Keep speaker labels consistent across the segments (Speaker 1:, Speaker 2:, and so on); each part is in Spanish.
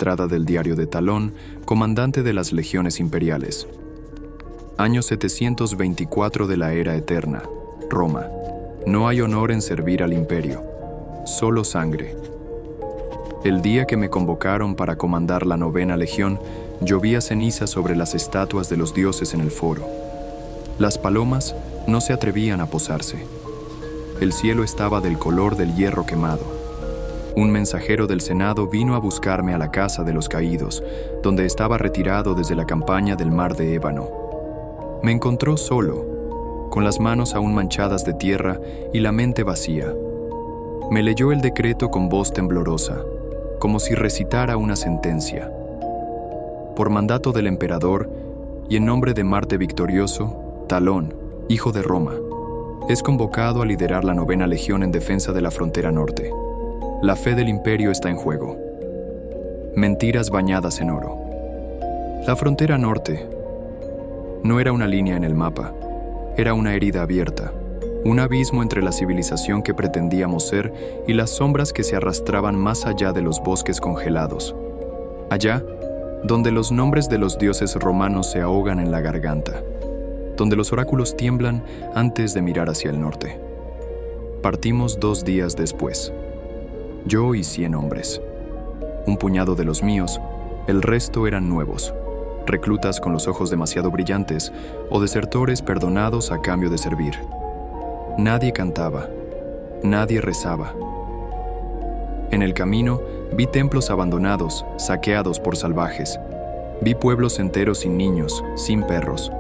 Speaker 1: entrada del diario de Talón, comandante de las legiones imperiales. Año 724 de la Era Eterna, Roma. No hay honor en servir al imperio, solo sangre. El día que me convocaron para comandar la 9ª Legión, llovía ceniza sobre las estatuas de los dioses en el foro. Las palomas no se atrevían a posarse. El cielo estaba del color del hierro quemado. Un mensajero del Senado vino a buscarme a la casa de los caídos, donde estaba retirado desde la campaña del mar de ébano. Me encontró solo, con las manos aún manchadas de tierra y la mente vacía. Me leyó el decreto con voz temblorosa, como si recitara una sentencia. Por mandato del emperador y en nombre de Marte victorioso, Talón, hijo de Roma, es convocado a liderar la 9ª Legión en defensa de la frontera norte. La fe del imperio está en juego. Mentiras bañadas en oro. La frontera norte no era una línea en el mapa, era una herida abierta, un abismo entre la civilización que pretendíamos ser y las sombras que se arrastraban más allá de los bosques congelados. Allá, donde los nombres de los dioses romanos se ahogan en la garganta, donde los oráculos tiemblan antes de mirar hacia el norte. Partimos 2 días después. Yo y 100 hombres. Un puñado de los míos, el resto eran nuevos, reclutas con los ojos demasiado brillantes o desertores perdonados a cambio de servir. Nadie cantaba, nadie rezaba. En el camino vi templos abandonados, saqueados por salvajes. Vi pueblos enteros sin niños, sin perros.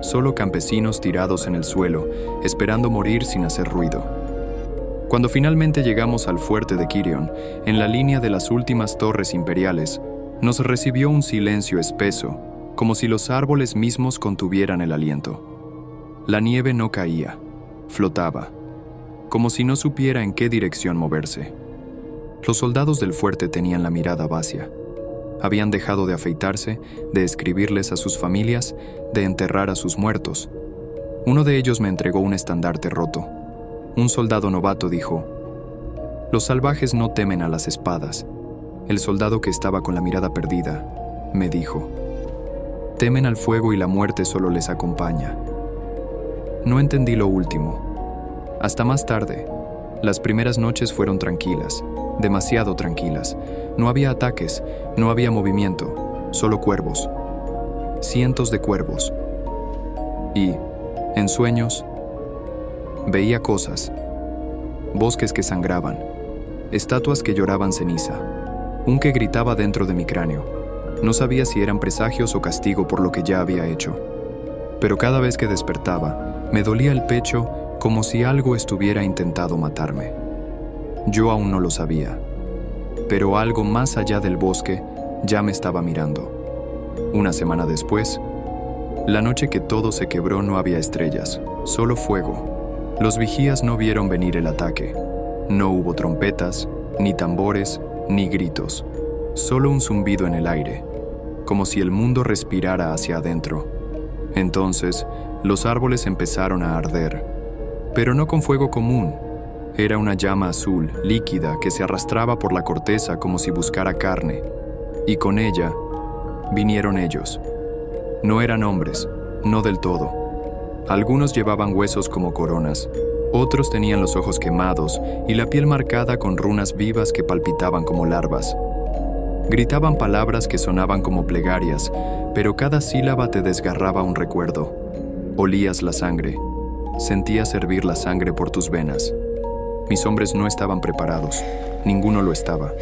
Speaker 1: Solo campesinos tirados en el suelo, esperando morir sin hacer ruido. Cuando finalmente llegamos al fuerte de Kirion, en la línea de las últimas torres imperiales, nos recibió un silencio espeso, como si los árboles mismos contuvieran el aliento. La nieve no caía, flotaba, como si no supiera en qué dirección moverse. Los soldados del fuerte tenían la mirada vacía. Habían dejado de afeitarse, de escribirles a sus familias, de enterrar a sus muertos. Uno de ellos me entregó un estandarte roto. Un soldado novato dijo: «Los salvajes no temen a las espadas». El soldado que estaba con la mirada perdida me dijo: «Temen al fuego y la muerte solo les acompaña». No entendí lo último. Hasta más tarde. Las primeras noches fueron tranquilas, demasiado tranquilas. No había ataques, no había movimiento, solo cuervos. Cientos de cuervos. Y, en sueños, veía cosas. Bosques que sangraban, estatuas que lloraban ceniza, un que gritaba dentro de mi cráneo. No sabía si eran presagios o castigo por lo que ya había hecho. Pero cada vez que despertaba, me dolía el pecho como si algo estuviera intentando matarme. Yo aún no lo sabía, pero algo más allá del bosque ya me estaba mirando. Una semana después, la noche que todo se quebró, no había estrellas, solo fuego. Los vigías no vieron venir el ataque. No hubo trompetas, ni tambores, ni gritos. Solo un zumbido en el aire, como si el mundo respirara hacia adentro. Entonces, los árboles empezaron a arder. Pero no con fuego común. Era una llama azul, líquida, que se arrastraba por la corteza como si buscara carne. Y con ella, vinieron ellos. No eran hombres, no del todo. Algunos llevaban huesos como coronas. Otros tenían los ojos quemados y la piel marcada con runas vivas que palpitaban como larvas. Gritaban palabras que sonaban como plegarias, pero cada sílaba te desgarraba un recuerdo. Olías la sangre. Sentías hervir la sangre por tus venas. Mis hombres no estaban preparados. Ninguno lo estaba.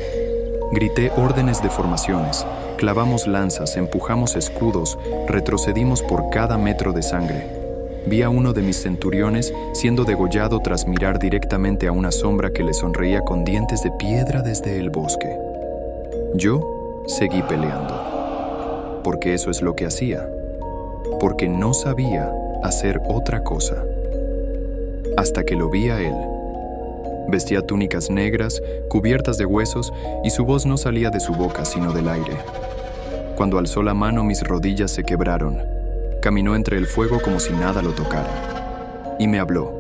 Speaker 1: Grité órdenes de formaciones. Clavamos lanzas, empujamos escudos, retrocedimos por cada metro de sangre. Vi a uno de mis centuriones siendo degollado tras mirar directamente a una sombra que le sonreía con dientes de piedra desde el bosque. Yo seguí peleando. Porque eso es lo que hacía. Porque no sabía hacer otra cosa. Hasta que lo vi a él. Vestía túnicas negras, cubiertas de huesos, y su voz no salía de su boca, sino del aire. Cuando alzó la mano, mis rodillas se quebraron. Caminó entre el fuego como si nada lo tocara. Y me habló.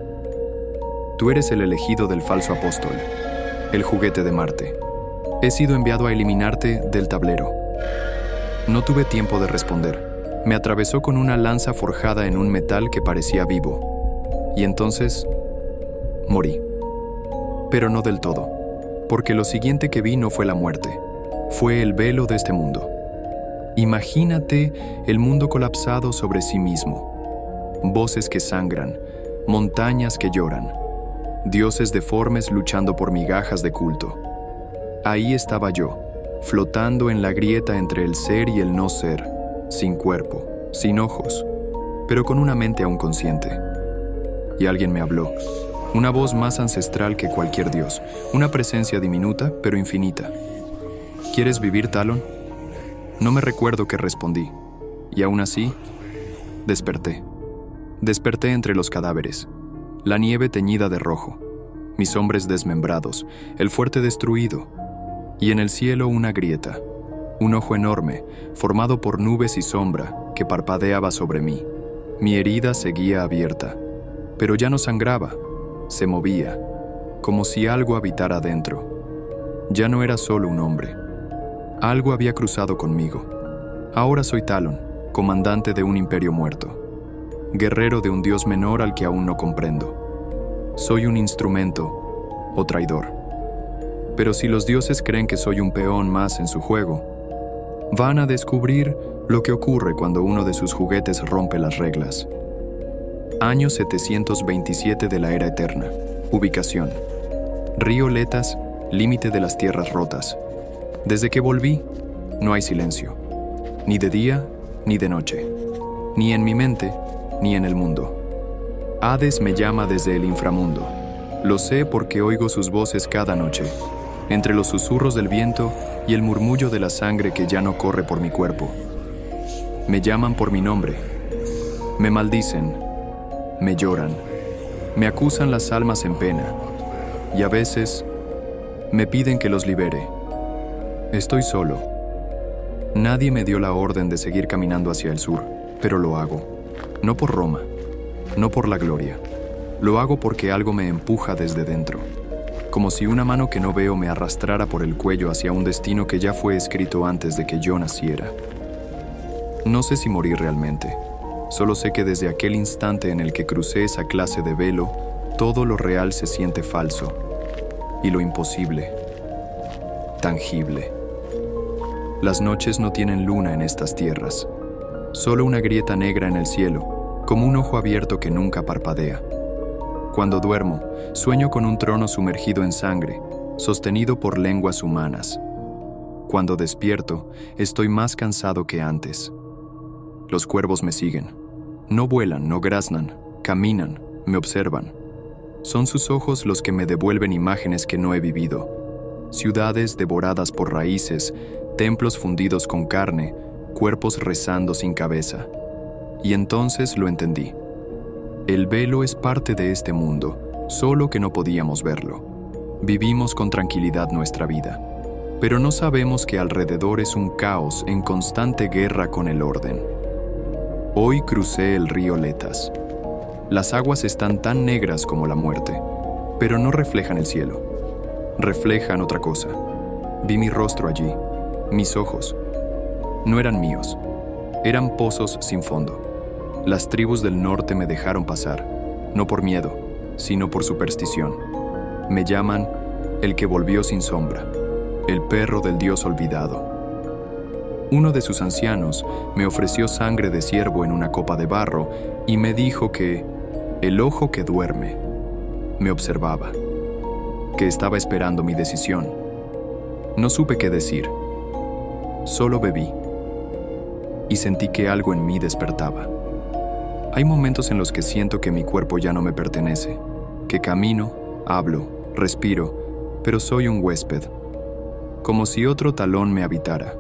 Speaker 1: Tú eres el elegido del falso apóstol, el juguete de Marte. He sido enviado a eliminarte del tablero. No tuve tiempo de responder. Me atravesó con una lanza forjada en un metal que parecía vivo. Y entonces, morí. Pero no del todo, porque lo siguiente que vi no fue la muerte, fue el velo de este mundo. Imagínate el mundo colapsado sobre sí mismo. Voces que sangran, montañas que lloran, dioses deformes luchando por migajas de culto. Ahí estaba yo, flotando en la grieta entre el ser y el no ser, sin cuerpo, sin ojos, pero con una mente aún consciente. Y alguien me habló, una voz más ancestral que cualquier dios, una presencia diminuta pero infinita. ¿Quieres vivir, Talon? No me recuerdo qué respondí, y aún así, desperté. Desperté entre los cadáveres, la nieve teñida de rojo, mis hombres desmembrados, el fuerte destruido, y en el cielo una grieta, un ojo enorme, formado por nubes y sombra, que parpadeaba sobre mí. Mi herida seguía abierta, pero ya no sangraba, se movía, como si algo habitara dentro. Ya no era solo un hombre. Algo había cruzado conmigo. Ahora soy Talon, comandante de un imperio muerto, guerrero de un dios menor al que aún no comprendo. Soy un instrumento o traidor. Pero si los dioses creen que soy un peón más en su juego, van a descubrir lo que ocurre cuando uno de sus juguetes rompe las reglas. Año 727 de la Era Eterna. Ubicación: Río Letas, límite de las tierras rotas. Desde que volví, no hay silencio, ni de día ni de noche, ni en mi mente ni en el mundo. Hades me llama desde el inframundo. Lo sé porque oigo sus voces cada noche, entre los susurros del viento y el murmullo de la sangre que ya no corre por mi cuerpo. Me llaman por mi nombre, me maldicen, me lloran, me acusan las almas en pena, y a veces me piden que los libere. Estoy solo. Nadie me dio la orden de seguir caminando hacia el sur, pero lo hago. No por Roma, no por la gloria. Lo hago porque algo me empuja desde dentro, como si una mano que no veo me arrastrara por el cuello hacia un destino que ya fue escrito antes de que yo naciera. No sé si morí realmente. Solo sé que desde aquel instante en el que crucé esa clase de velo, todo lo real se siente falso, y lo imposible, tangible. Las noches no tienen luna en estas tierras, solo una grieta negra en el cielo, como un ojo abierto que nunca parpadea. Cuando duermo, sueño con un trono sumergido en sangre, sostenido por lenguas humanas. Cuando despierto, estoy más cansado que antes. Los cuervos me siguen. No vuelan, no graznan, caminan, me observan. Son sus ojos los que me devuelven imágenes que no he vivido. Ciudades devoradas por raíces, templos fundidos con carne, cuerpos rezando sin cabeza. Y entonces lo entendí. El velo es parte de este mundo, solo que no podíamos verlo. Vivimos con tranquilidad nuestra vida, pero no sabemos que alrededor es un caos en constante guerra con el orden. Hoy crucé el río Letas. Las aguas están tan negras como la muerte, pero no reflejan el cielo. Reflejan otra cosa. Vi mi rostro allí, mis ojos. No eran míos, eran pozos sin fondo. Las tribus del norte me dejaron pasar, no por miedo, sino por superstición. Me llaman el que volvió sin sombra, el perro del dios olvidado. Uno de sus ancianos me ofreció sangre de ciervo en una copa de barro y me dijo que el ojo que duerme me observaba, que estaba esperando mi decisión. No supe qué decir, solo bebí y sentí que algo en mí despertaba. Hay momentos en los que siento que mi cuerpo ya no me pertenece, que camino, hablo, respiro, pero soy un huésped, como si otro Talón me habitara,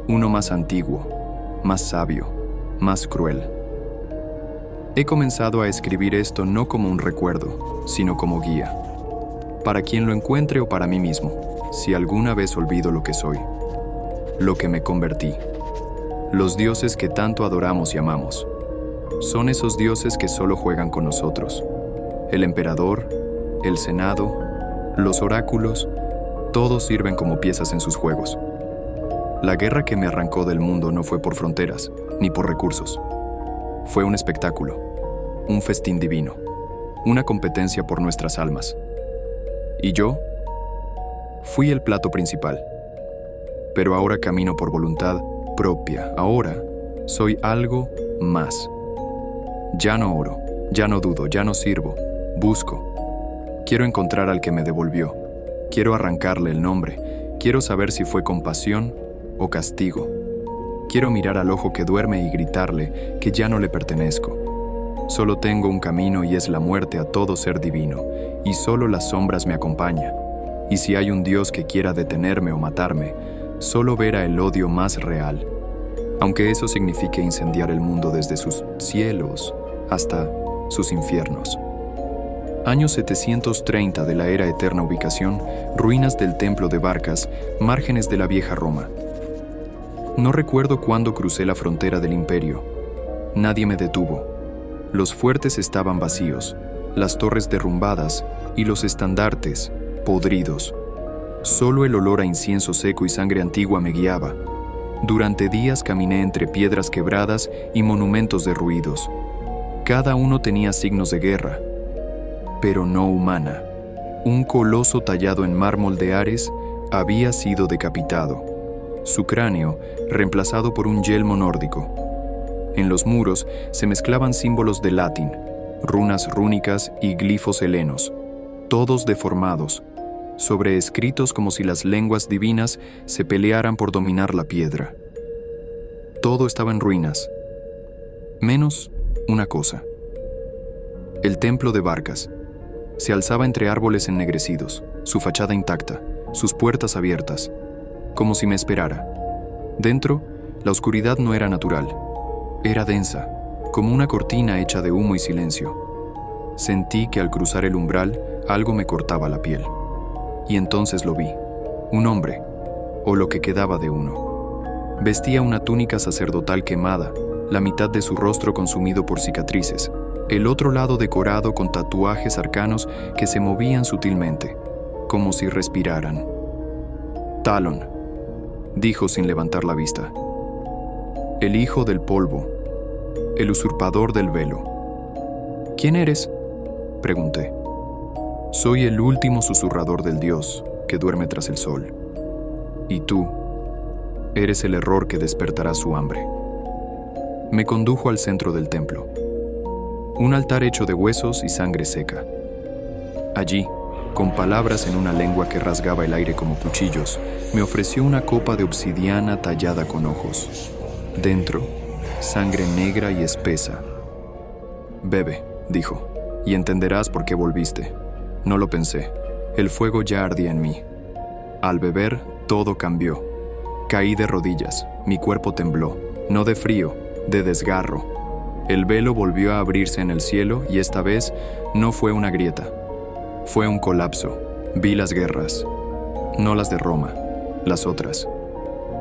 Speaker 1: uno más antiguo, más sabio, más cruel. He comenzado a escribir esto no como un recuerdo, sino como guía, para quien lo encuentre o para mí mismo, si alguna vez olvido lo que soy, lo que me convertí. Los dioses que tanto adoramos y amamos son esos dioses que solo juegan con nosotros. El emperador, el senado, los oráculos, Todos sirven como piezas en sus juegos. La guerra que me arrancó del mundo no fue por fronteras, ni por recursos. Fue un espectáculo, un festín divino, una competencia por nuestras almas. Y yo fui el plato principal. Pero ahora camino por voluntad propia. Ahora soy algo más. Ya no oro, ya no dudo, ya no sirvo. Busco. Quiero encontrar al que me devolvió. Quiero arrancarle el nombre. Quiero saber si fue compasión o castigo. Quiero mirar al ojo que duerme y gritarle que ya no le pertenezco. Solo tengo un camino y es la muerte a todo ser divino, y solo las sombras me acompañan. Y si hay un Dios que quiera detenerme o matarme, solo verá el odio más real, aunque eso signifique incendiar el mundo desde sus cielos hasta sus infiernos. Año 730 de la era eterna ubicación, ruinas del templo de Barcas, márgenes de la vieja Roma. No recuerdo cuándo crucé la frontera del imperio. Nadie me detuvo. Los fuertes estaban vacíos, las torres derrumbadas y los estandartes podridos. Solo el olor a incienso seco y sangre antigua me guiaba. Durante días caminé entre piedras quebradas y monumentos derruidos. Cada uno tenía signos de guerra, pero no humana. Un coloso tallado en mármol de Ares había sido decapitado, su cráneo reemplazado por un yelmo nórdico. En los muros se mezclaban símbolos de latín, runas rúnicas y glifos helenos, todos deformados, sobreescritos como si las lenguas divinas se pelearan por dominar la piedra. Todo estaba en ruinas, menos una cosa. El templo de Barcas se alzaba entre árboles ennegrecidos, su fachada intacta, sus puertas abiertas, como si me esperara. Dentro, la oscuridad no era natural, era densa, como una cortina hecha de humo y silencio. Sentí que al cruzar el umbral, algo me cortaba la piel. Y entonces lo vi, un hombre, o lo que quedaba de uno. Vestía una túnica sacerdotal quemada, la mitad de su rostro consumido por cicatrices, el otro lado decorado con tatuajes arcanos que se movían sutilmente, como si respiraran. Talon, dijo sin levantar la vista. El hijo del polvo, el usurpador del velo. ¿Quién eres?, pregunté. Soy el último susurrador del Dios que duerme tras el sol. Y tú eres el error que despertará su hambre. Me condujo al centro del templo. Un altar hecho de huesos y sangre seca. Allí, con palabras en una lengua que rasgaba el aire como cuchillos, me ofreció una copa de obsidiana tallada con ojos. Dentro, sangre negra y espesa. Bebe, dijo, y entenderás por qué volviste. No lo pensé. El fuego ya ardía en mí. Al beber, todo cambió. Caí de rodillas. Mi cuerpo tembló. No de frío, de desgarro. El velo volvió a abrirse en el cielo y esta vez no fue una grieta. Fue un colapso. Vi las guerras. No las de Roma, las otras.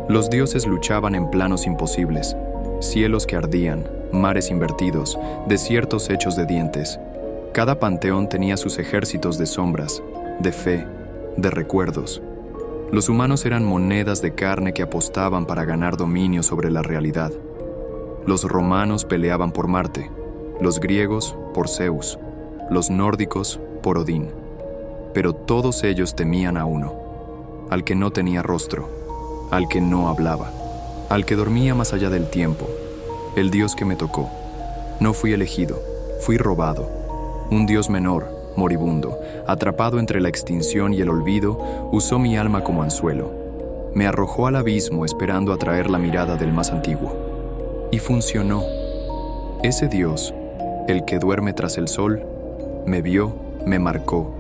Speaker 1: Los dioses luchaban en planos imposibles. Cielos que ardían, mares invertidos, desiertos hechos de dientes. Cada panteón tenía sus ejércitos de sombras, de fe, de recuerdos. Los humanos eran monedas de carne que apostaban para ganar dominio sobre la realidad. Los romanos peleaban por Marte, los griegos por Zeus, los nórdicos por Odín. Pero todos ellos temían a uno, al que no tenía rostro, al que no hablaba, al que dormía más allá del tiempo, el Dios que me tocó. No fui elegido, fui robado. Un Dios menor, moribundo, atrapado entre la extinción y el olvido, usó mi alma como anzuelo. Me arrojó al abismo esperando atraer la mirada del más antiguo. Y funcionó. Ese Dios, el que duerme tras el sol, me vio, me marcó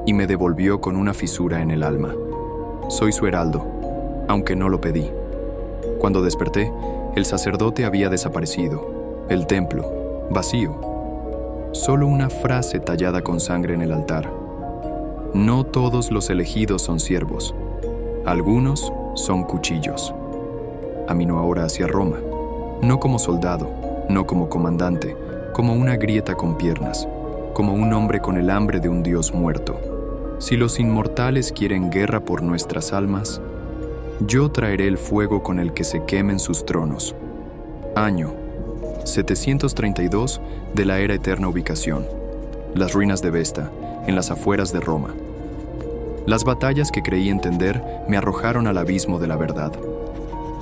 Speaker 1: y me devolvió con una fisura en el alma. Soy su heraldo, aunque no lo pedí. Cuando desperté, el sacerdote había desaparecido, el templo, vacío. Solo una frase tallada con sangre en el altar. No todos los elegidos son siervos. Algunos son cuchillos. Camino ahora hacia Roma. No como soldado, no como comandante, como una grieta con piernas, como un hombre con el hambre de un dios muerto. Si los inmortales quieren guerra por nuestras almas, yo traeré el fuego con el que se quemen sus tronos. Año 732 de la Era Eterna Ubicación. Las ruinas de Vesta, en las afueras de Roma. Las batallas que creí entender me arrojaron al abismo de la verdad.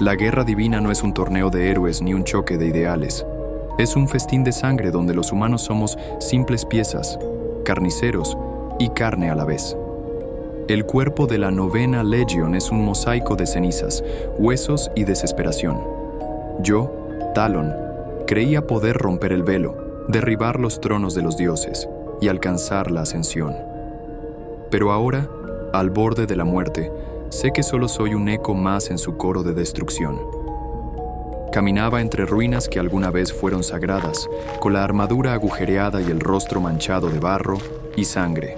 Speaker 1: La guerra divina no es un torneo de héroes ni un choque de ideales. Es un festín de sangre donde los humanos somos simples piezas, carniceros y carne a la vez. El cuerpo de la novena Legión es un mosaico de cenizas, huesos y desesperación. Yo, Talon, creía poder romper el velo, derribar los tronos de los dioses y alcanzar la ascensión. Pero ahora, al borde de la muerte, sé que solo soy un eco más en su coro de destrucción. Caminaba entre ruinas que alguna vez fueron sagradas, con la armadura agujereada y el rostro manchado de barro y sangre.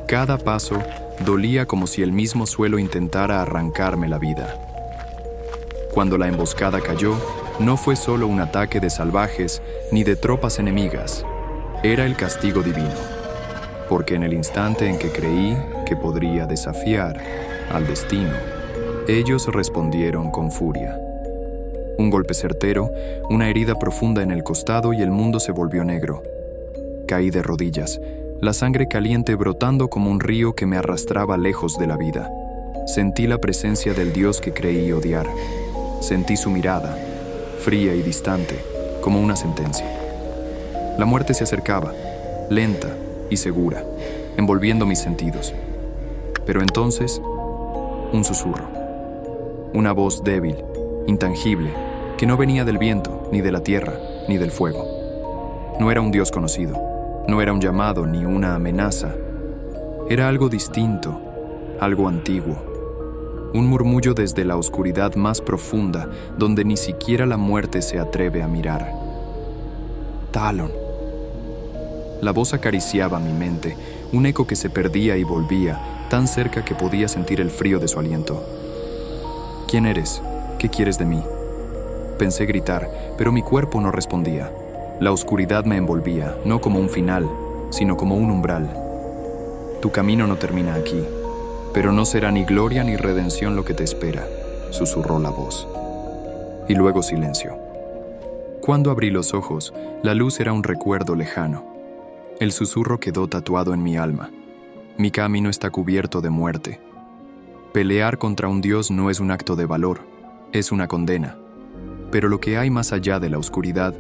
Speaker 1: Cada paso dolía como si el mismo suelo intentara arrancarme la vida. Cuando la emboscada cayó, no fue solo un ataque de salvajes ni de tropas enemigas, era el castigo divino, porque en el instante en que creí que podría desafiar al destino, ellos respondieron con furia. Un golpe certero, una herida profunda en el costado y el mundo se volvió negro. Caí de rodillas, la sangre caliente brotando como un río que me arrastraba lejos de la vida. Sentí la presencia del Dios que creí odiar. Sentí su mirada, fría y distante, como una sentencia. La muerte se acercaba, lenta y segura, envolviendo mis sentidos. Pero entonces, un susurro. Una voz débil, intangible, que no venía del viento, ni de la tierra, ni del fuego. No era un Dios conocido, no era un llamado ni una amenaza. Era algo distinto, algo antiguo. Un murmullo desde la oscuridad más profunda, donde ni siquiera la muerte se atreve a mirar. Talon. La voz acariciaba mi mente, un eco que se perdía y volvía, tan cerca que podía sentir el frío de su aliento. ¿Quién eres? ¿Qué quieres de mí? Pensé gritar, pero mi cuerpo no respondía. La oscuridad me envolvía, no como un final, sino como un umbral. Tu camino no termina aquí, pero no será ni gloria ni redención lo que te espera, susurró la voz. Y luego silencio. Cuando abrí los ojos, la luz era un recuerdo lejano. El susurro quedó tatuado en mi alma. Mi camino está cubierto de muerte. Pelear contra un Dios no es un acto de valor, es una condena. Pero lo que hay más allá de la oscuridad,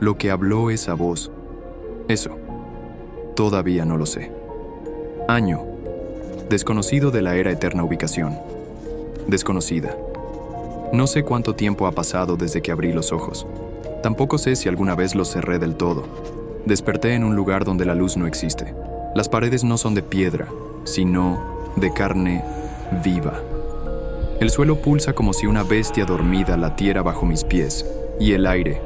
Speaker 1: lo que habló esa voz, eso, todavía no lo sé. Año, desconocido de la Era Eterna Ubicación. Desconocida. No sé cuánto tiempo ha pasado desde que abrí los ojos. Tampoco sé si alguna vez los cerré del todo. Desperté en un lugar donde la luz no existe. Las paredes no son de piedra, sino de carne viva. El suelo pulsa como si una bestia dormida latiera bajo mis pies, y el aire,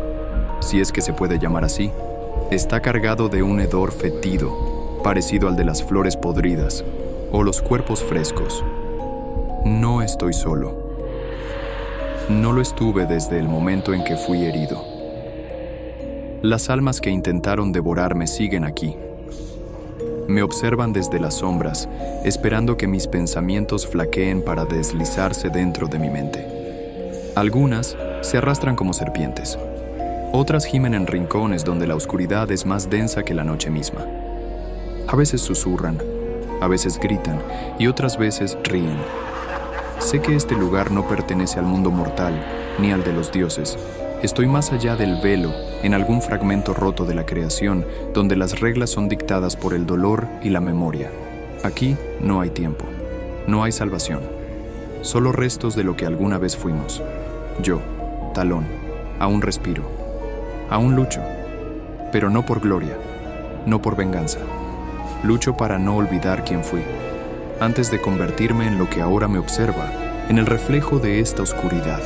Speaker 1: si es que se puede llamar así, está cargado de un hedor fétido, parecido al de las flores podridas o los cuerpos frescos. No estoy solo. No lo estuve desde el momento en que fui herido. Las almas que intentaron devorarme siguen aquí. Me observan desde las sombras, esperando que mis pensamientos flaqueen para deslizarse dentro de mi mente. Algunas se arrastran como serpientes. Otras gimen en rincones donde la oscuridad es más densa que la noche misma. A veces susurran, a veces gritan y otras veces ríen. Sé que este lugar no pertenece al mundo mortal ni al de los dioses. Estoy más allá del velo, en algún fragmento roto de la creación, donde las reglas son dictadas por el dolor y la memoria. Aquí no hay tiempo, no hay salvación, solo restos de lo que alguna vez fuimos. Yo, Talon, aún respiro, aún lucho, pero no por gloria, no por venganza. Lucho para no olvidar quién fui, antes de convertirme en lo que ahora me observa, en el reflejo de esta oscuridad.